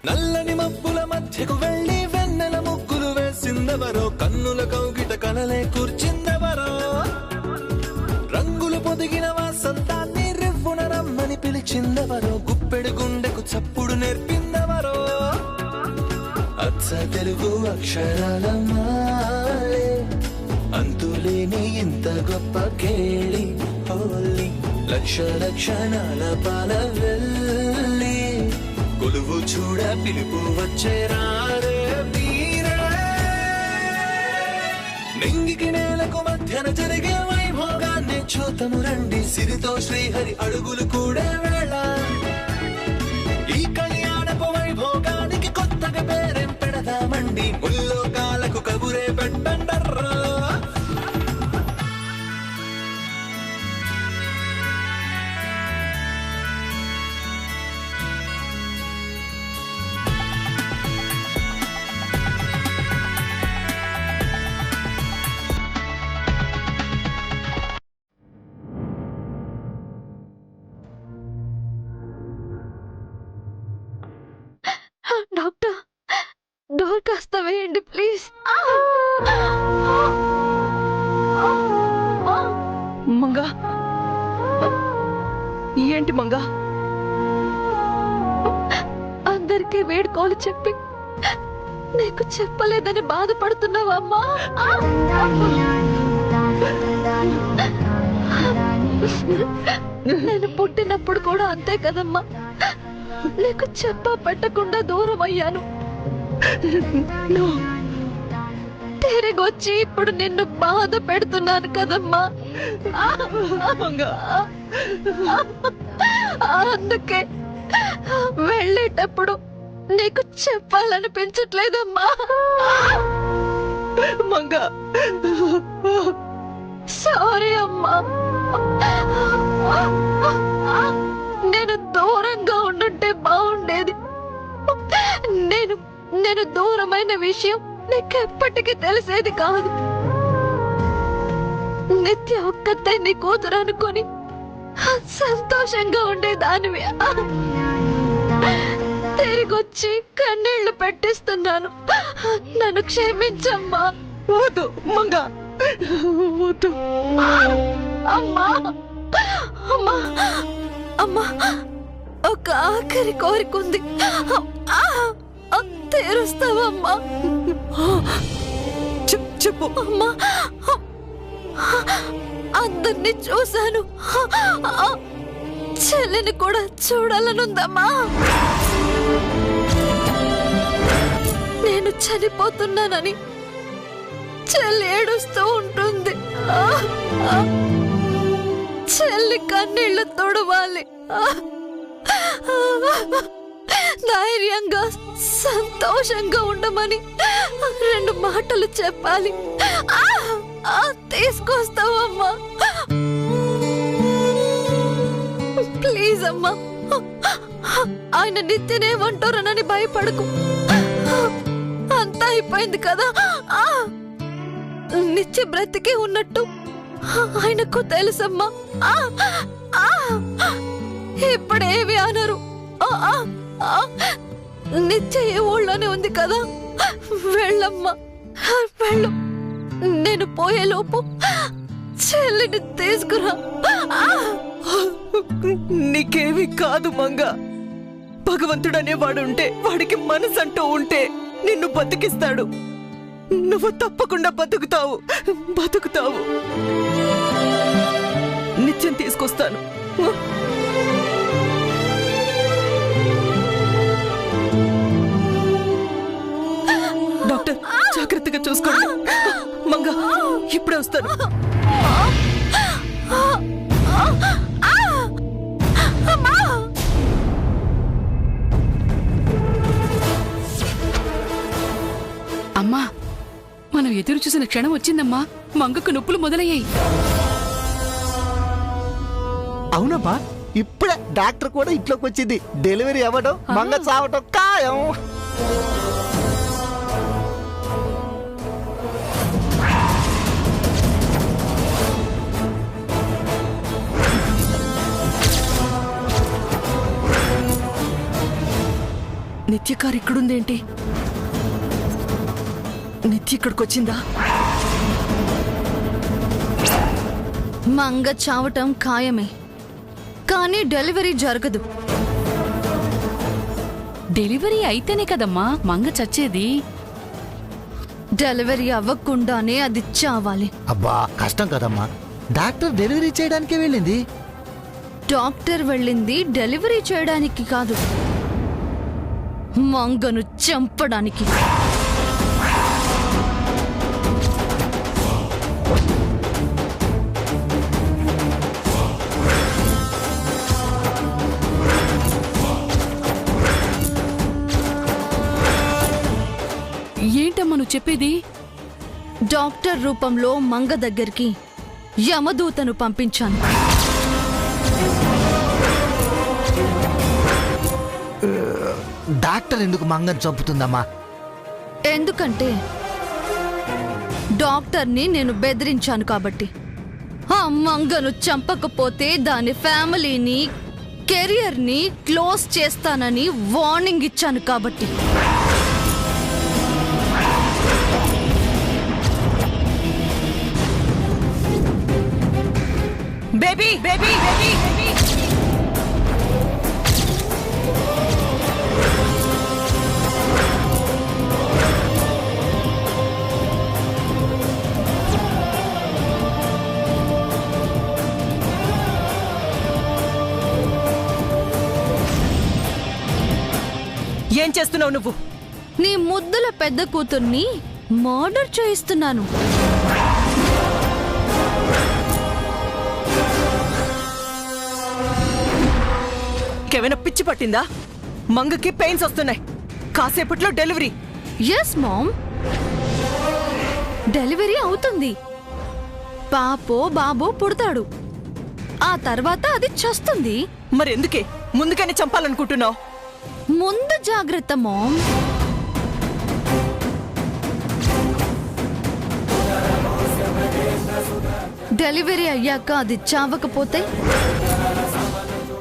నల్లని మబ్బుల మధ్యకు వెళ్లి వెన్నెల ముగ్గులు వేసిందెవరో, కన్నుల కౌగిట కలలే కూర్చిందెవరో, రంగులు పొదిగిన వాసంతాన్ని రివ్వున రమ్మని పిలిచిందెవరో, గుప్పెడు గుండెకు చప్పుడు నేర్పిందెవరో, అచ్చ తెలుగు అక్షరాల మాలే అంతులేని ఇంత గొప్ప కేళి హోలీ, లక్ష లక్షణాల పాల వెళ్ళి కొలువు చూడ పిలుపు వచ్చేరారే వీరే. నింగికి నేలకు మధ్యన జరిగే వైభోగాన్ని చూతము రండి, సిరితో శ్రీహరి అడుగులు కూడే వేళ, ఈ కళ్యాణపు వైభోగానికి కొత్తగా పేరేం పెడదామండి, ముల్లోకాలకు కబురే పెట్టండర్రా. డాక్టర్, డోర్ కాస్త వేయండి ప్లీజ్. మంగా, ఏంటి మంగా? అందరికీ వేడుకోలు చెప్పి నీకు చెప్పలేదని బాధపడుతున్నావా అమ్మా? నేను పుట్టినప్పుడు కూడా అంతే కదమ్మా, నీకు చెప్పా పెట్టకుండా దూరం అయ్యాను. తిరిగి వచ్చి ఇప్పుడు నిన్ను బాధ పెడుతున్నాను కదమ్మా. అందుకే వెళ్ళేటప్పుడు నీకు చెప్పాలనిపించట్లేదమ్మా. మంగా, సారీ అమ్మా. నేను దూరంగా ఉండుంటే బాగుండేది. నేను దూరమైన విషయం నీకెప్పటికీ తెలిసేది కాదు. నిత్య ఒక్కతే నీ కూతురు అనుకొని సంతోషంగా ఉండేదానివి. తిరిగొచ్చి కన్నీళ్లు పెట్టిస్తున్నాను, నన్ను క్షమించమ్మా. వద్దు మంగా, వద్దు. అమ్మా అమ్మా అమ్మా, ఒక ఆఖరి కోరికుంది, తీరుస్తావమ్మా? చెప్పు. అమ్మా, అందరినీ చూశాను, చెల్లిని కూడా చూడాలనుందమ్మా. నేను చనిపోతున్నానని చెల్లి ఏడుస్తూ ఉంటుంది. చెల్లి కన్నీళ్లు తొడవాలి, ధైర్యంగా సంతోషంగా ఉండమని 2 మాటలు చెప్పాలి. తీసుకొస్తావమ్మా? ప్లీజ్ అమ్మా, ఆయన నిత్యనేమంటారనని భయపడకు. అంతా అయిపోయింది కదా, నిత్య బ్రతికి ఉన్నట్టు ఆయనకు తెలుసమ్మా. ఇప్పుడేవి అనరు. నిత్య ఏ ఊళ్ళోనే ఉంది కదా, వెళ్ళమ్మా వెళ్ళు. నేను పోయేలోపు చెల్లిని తీసుకురా. నీకేమి కాదు మంగా. భగవంతుడనేవాడు ఉంటే, వాడికి మనసంటూ ఉంటే నిన్ను బతికిస్తాడు. నువ్వు తప్పకుండా బతుకుతావు. నిత్యం తీసుకొస్తాను. డాక్టర్, జాగ్రత్తగా చూసుకోండి. మంగా, ఇప్పుడే వస్తాను. అమ్మా, మనం ఎదురు చూసిన క్షణం వచ్చిందమ్మా. మంగకు నొప్పులు మొదలయ్యాయి. అవునమ్మా, ఇప్పుడే డాక్టర్ కూడా ఇంట్లోకి వచ్చింది. డెలివరీ అవ్వడం, మంగ చావటం ఖాయం. నిత్య నిత్యకారు ఇక్కడుందేంటి? నిత్య ఇక్కడికి వచ్చిందా? మంగ చావటం ఖాయమే, కానీ డెలివరీ జరగదు. డెలివరీ అయితేనే కదమ్మా మంగ చచ్చేది. డెలివరీ అవ్వకుండానే అది చావాలి. అబ్బా కష్టం కదమ్మా, డాక్టర్ డెలివరీ చేయడానికే వెళ్ళింది. డాక్టర్ వెళ్ళింది డెలివరీ చేయడానికి కాదు, మంగను చంపడానికి. ఏంటమ్మా నువ్వు చెప్పేది? డాక్టర్ రూపంలో మంగ దగ్గరికి యమదూతను పంపించాను. డాక్టర్ ఎందుకు మంగని చంపుతుందమ్మా? ఎందుకంటే డాక్టర్ని నేను బెదిరించాను కాబట్టి. ఆ మంగను చంపకపోతే దాని ఫ్యామిలీని, కెరియర్ని క్లోజ్ చేస్తానని వార్నింగ్ ఇచ్చాను కాబట్టి. బేబీ బేబీ బేబీ బేబీ ఏం చేస్తున్నావు నువ్వు? నీ ముద్దుల పెద్ద కూతుర్ని మర్డర్ చేయిస్తున్నాను. ఇంకేమైనా పిచ్చి పట్టిందా? మంగకి పెయిన్స్ వస్తున్నాయి, కాసేపట్లో డెలివరీ. ఎస్ మామ్, డెలివరీ అవుతుంది. పాపో బాబో పుడతాడు. ఆ తర్వాత అది చస్తుంది. మరెందుకే ముందుగానే చంపాలనుకుంటున్నావు? ముందు జాగ్రత్త మామ్. డెలివరీ అయ్యాక అది చావకపోతే?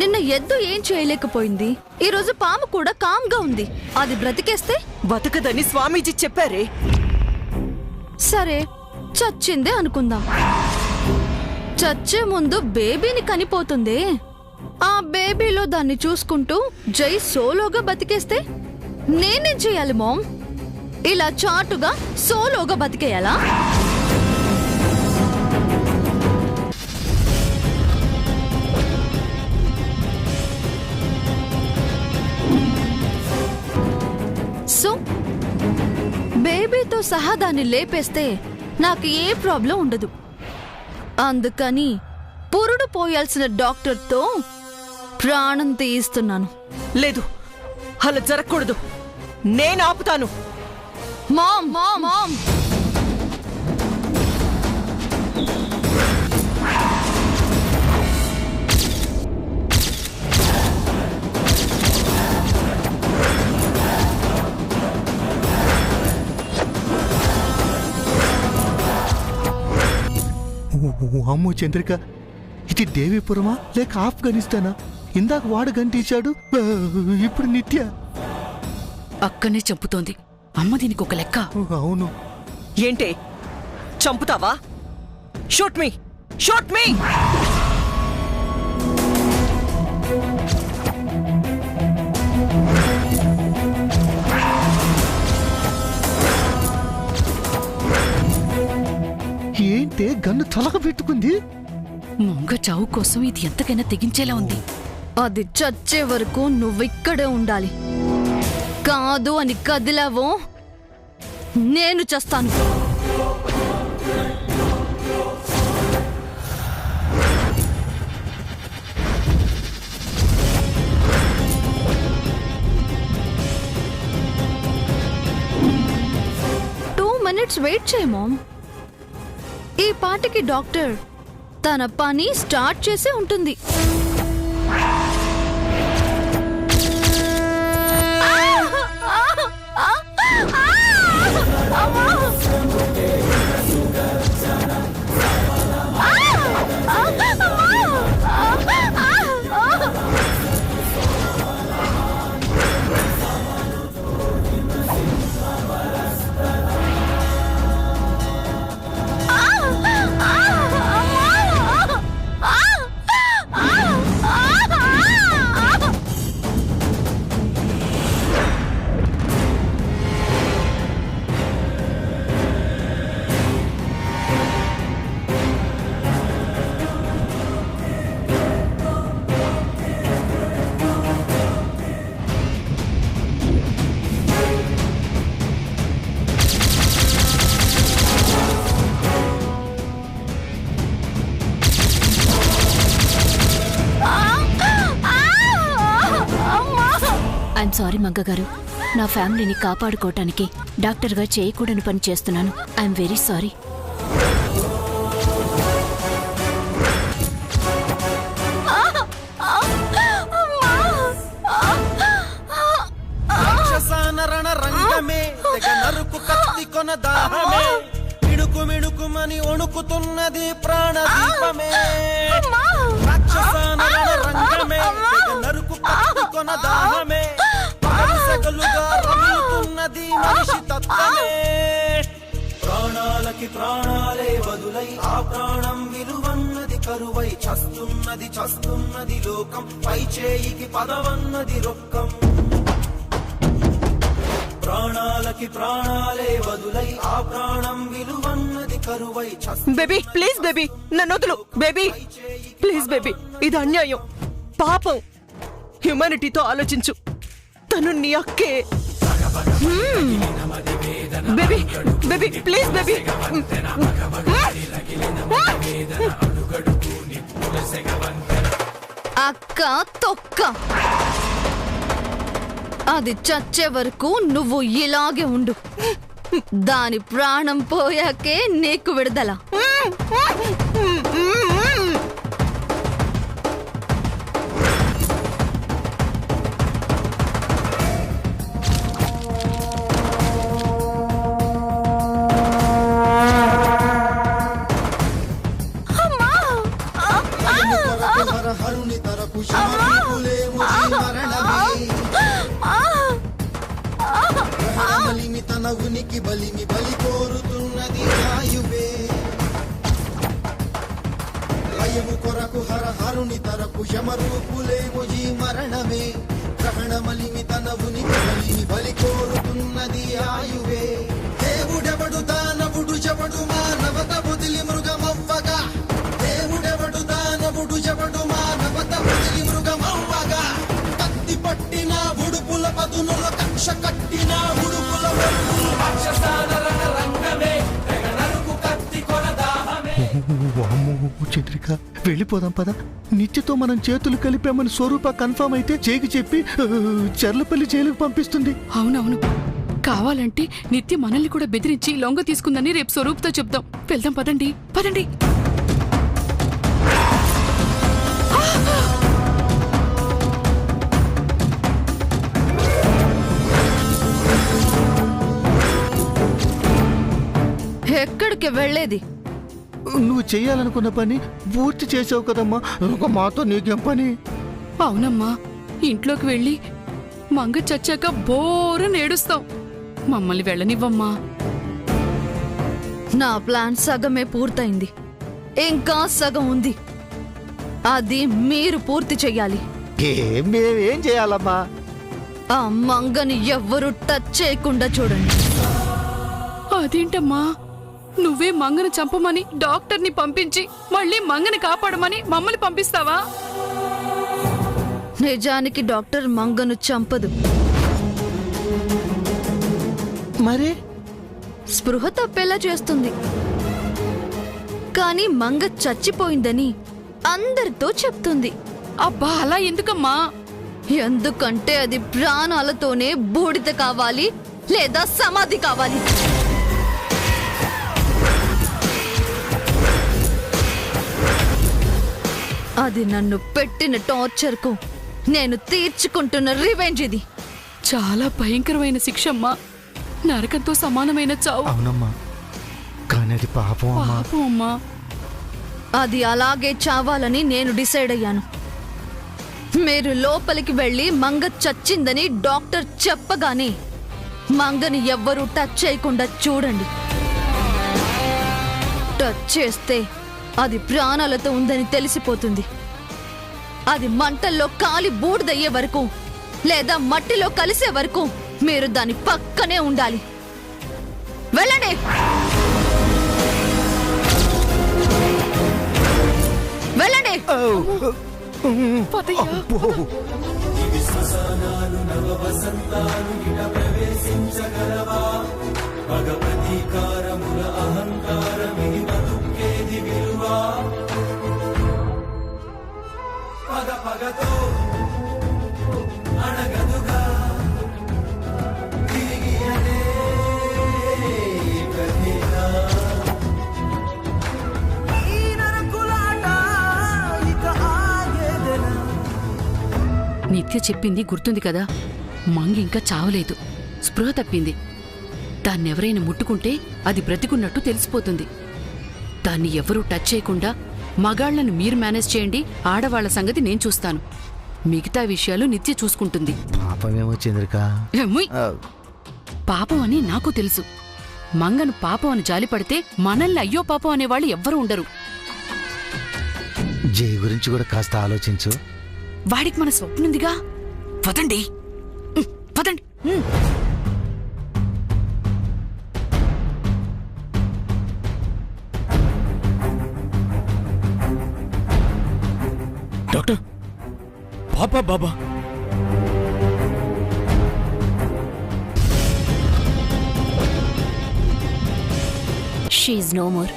నిన్న ఎద్దు ఏం చేయలేకపోయింది, ఈరోజు పాము కూడా కామ్గా ఉంది. అది బ్రతికేస్తే? బతకదని స్వామీజీ చెప్పారే. సరే, చచ్చిందే అనుకుందాం. చచ్చే ముందు బేబీని కనిపోతుందే, ఆ బేబీలో దాన్ని చూసుకుంటూ జై సోలోగా బతికేస్తే? నేనేం చేయాలి మామ్? ఇలా చాటుగా సోలోగా బతికేయాలా? సో బేబీతో సహా దాన్ని లేపేస్తే నాకు ఏ ప్రాబ్లం ఉండదు. అందుకని పురుడు పోయాల్సిన డాక్టర్తో ప్రాణం తీయిస్తున్నాను. లేదు, అలా జరగకూడదు. నేను ఆపుతాను. మామ్ మామ్ మామ్ అమ్మో చంద్రిక, ఇది దేవీపురమా లేక ఆఫ్ఘనిస్తానా? ఇందాక వాడు గంటించాడు, ఇప్పుడు నిత్య. అక్కనే చంపుతోంది అమ్మ. దీనికి ఒక లెక్క. అవును. ఏంటే చంపుతావా? షూట్ మీ, షూట్ మీ. ఏంటే గన్ను తలక పెట్టుకుంది? మంగ చావు కోసం ఇది ఎంతకైనా తెగించేలా ఉంది. అది చచ్చే వరకు నువ్విక్కడే ఉండాలి. కాదు అని కదిలావో నేను చస్తాను. మినిట్స్ వెయిట్ చేయి మామ్. ఈ పాటికి డాక్టర్ తన పని స్టార్ట్ చేసి ఉంటుంది. సారీ మంగగారు. నా ఫ్యామిలీని కాపాడుకోవటానికి డాక్టర్గా చేయకూడని పని చేస్తున్నాను. I'm very sorry. మిణుకు మిణుకుమని వణుకుతున్నది ప్రాణదీపమే. రాక్షసాన రంగమే నరుకు కత్తి కొన దాహమే. సగలుగా రగులుతున్నది మనిషి తత్వమే. ప్రాణాలకి ప్రాణాలే వదులై ఆ ప్రాణం విలువన్నది కరువై చస్తున్నది చస్తున్నది లోకం. పై చేయికి పదవన్నది రొక్కం. ప్రాణాలకి ప్రాణాలే వదులై ఆ ప్రాణం విలువన్నది కరువై బేబీ ప్లీజ్ బేబీ, నన్ను వదులు బేబీ ప్లీజ్ బేబీ. ఇది అన్యాయం, పాపం. హ్యుమానిటీతో ఆలోచించు. తను నీ అక్కే. Baby baby please baby. అక్క తొక్క, అది చచ్చే వరకు నువ్వు ఇలాగే ఉండు. దాని ప్రాణం పోయాకే నీకు విడుదల. హరుని తరపు తన ఉనికి బలిని బలి కోరుతున్నది ఆయువే. లయము కొరకు హర హరుని తరపు శమరూపులేము ఈ మరణమే. గ్రహణమలిమి తన ఉనికి బలిని బలి కోరుతున్నది ఆయువే. దేవుడెవడు దానవుడు చెవడు మానవత వదిలి మృగమవ్వగా. దేవుడెవడు దానవుడు చెవడు మానవత వదిలి మృగమవ్వగా. కత్తి పట్టిన ఉడుపుల పదునుల కక్ష కట్టిన ఉడుపుల చంద్రిక వెళ్ళిపోదాం పద. నిత్యతో మనం చేతులు కలిపామని స్వరూప కన్ఫర్మ్ అయితే చేకి చెప్పి చర్లపల్లి జైలుకు పంపిస్తుంది. అవునవును, కావాలంటే నిత్య మనల్ని కూడా బెదిరించి లొంగ తీసుకుందని రేపు స్వరూప్తో చెప్దాం. వెళ్దాం పదండి పదండి. ఎక్కడికి వెళ్ళేది? నువ్వు చెయ్యాలనుకున్న పని పూర్తి చేసావు కదమ్మా. మాతో నీకేం పని? అవునమ్మా, ఇంట్లోకి వెళ్ళి మంగ చచ్చాక బోరని ఏడుస్తాం. మమ్మల్ని వెళ్ళనివ్వమ్మా. నా ప్లాన్ సగమే పూర్తయింది, ఇంకా సగం ఉంది. అది మీరు పూర్తి చెయ్యాలి. మేమేం చేయాలమ్మా? ఆ మంగని ఎవ్వరూ టచ్ చేయకుండా చూడండి. అదేంటమ్మా, నువ్వే మంగను చంపమని డాక్టర్ని పంపించి మళ్ళీ మంగని కాపాడమని మమ్మల్ని పంపిస్తావా? నిజానికి డాక్టర్ మంగను చంపదు, మరి స్పృహ తప్పేలా చేస్తుంది. కానీ మంగ చచ్చిపోయిందని అందరితో చెప్తుంది. అబ్బా, అలా ఎందుకమ్మా? ఎందుకంటే అది ప్రాణాలతోనే బూడిద కావాలి లేదా సమాధి కావాలి. అది నన్ను పెట్టిన టార్చర్కు నేను తీర్చుకుంటున్న రివెంజ్ ఇది. చాలా భయంకరమైన శిక్ష అమ్మా, నరకంతో సమానమైన చావు. అవునమ్మా, కానీ అది పాపం అమ్మా. పాపం అమ్మా. అది అలాగే చావాలని నేను డిసైడ్ అయ్యాను. మీరు లోపలికి వెళ్ళి మంగ చచ్చిందని డాక్టర్ చెప్పగానే మంగని ఎవ్వరూ టచ్ చేయకుండా చూడండి. టచ్ చేస్తే అది ప్రాణాలతో ఉందని తెలిసిపోతుంది. అది మంటల్లో కాలి బూడిదయ్యే వరకు లేదా మట్టిలో కలిసే వరకు మీరు దాని పక్కనే ఉండాలి. వెళ్ళండి. వెళ్ళండి. పగతో అణగదుగా నిత్య చెప్పింది గుర్తుంది కదా, మంగి ఇంకా చావలేదు, స్పృహ తప్పింది. దాన్నెవరైనా ముట్టుకుంటే అది బ్రతికున్నట్టు తెలిసిపోతుంది. దాన్ని ఎవరూ టచ్ చేయకుండా మగాళ్లను మీరు మేనేజ్ చేయండి, ఆడవాళ్ల సంగతి నేను చూస్తాను. మిగతా విషయాలు నిత్య చూసుకుంటుంది. పాపమేమో చంద్రిక. ఏమ్ముయ్! పాపం అని నాకు తెలుసు. మంగను పాపం అని జాలిపడితే మనల్ని అయ్యో పాపం అనేవాళ్ళు ఎవ్వరూ ఉండరు. జై గురించి కూడా కాస్త ఆలోచించు. వాడికి మన స్వప్నుందిగా. పదండి పదండి. డాక్టర్, పాపా బాబా? She no more.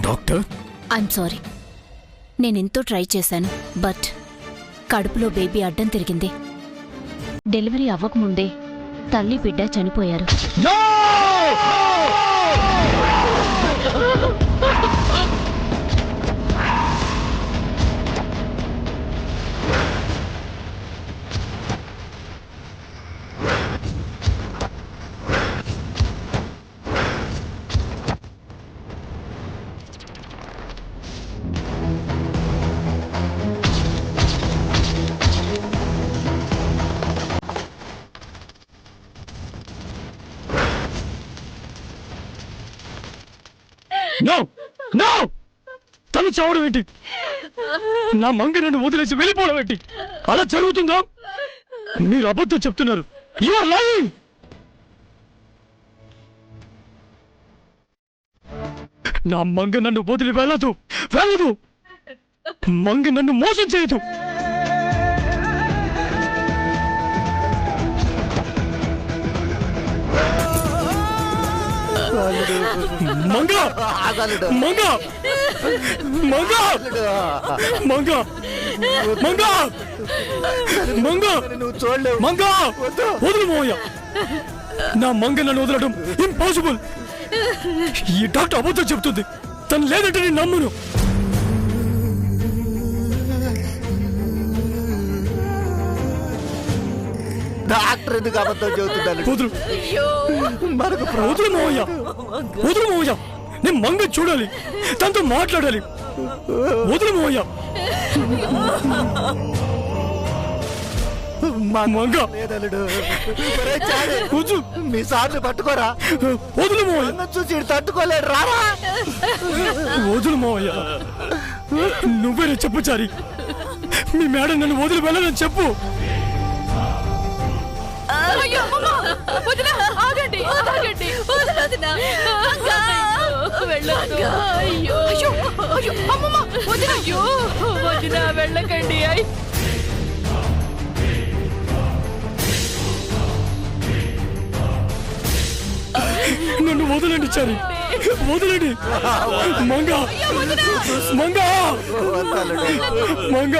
Doctor, I'm sorry. నేనెంతో ట్రై చేశాను, బట్ కడుపులో బేబీ అడ్డం తిరిగింది. డెలివరీ అవ్వకముందే తల్లి బిడ్డ చనిపోయారు. No no! తను చావడం ఏంటి? నా మంగ నన్ను వదిలేసి వెళ్ళిపోవడం ఏంటి? అలా జరుగుతుందా? మీరు అబద్ధం చెప్తున్నారు. You are lying. నా మంగ నన్ను వదిలి వెళ్ళదు, వెళ్ళదు. మంగ నన్ను మోసం చేయదు. మంగ మంగ మంగ మంగ మంగ మంగ నువ్వు చూడలేవు. మంగ వదులు మోయ. నా మంగ నన్ను వదలడం ఇంపాసిబుల్. ఈ డాక్టర్ అబద్ధం చెప్తుంది. తను లేదంటే నేను నమ్మును. డాక్టర్ ఎందుకు అబద్ధం చెబుతున్నాను? వదులు వదులు మోయ, వదులు మోయ. నేను మంగ చూడాలి, తనతో మాట్లాడాలి. వదులు మోయ. మంగ కూర్చు. మీ సార్ని పట్టుకోరా. వదులు మోయ. చూసి తట్టుకోలేడు. రారా. వదులు మోయ. నువ్వేనే చెప్పు చారి. మీ మేడం నన్ను వదిలి వెళ్ళనని చెప్పు. అయ్యో అమ్మమ్మ! వదినా, ఆగండి, ఆగండి. వదలొదినా. వెళ్ళొద్దు. అయ్యో అయ్యో అయ్యో అమ్మమ్మ! వదినా, అయ్యో వదినా, వెళ్ళకండి. నన్ను వదలండి చారి, వదలండి. మంగ మంగ మంగ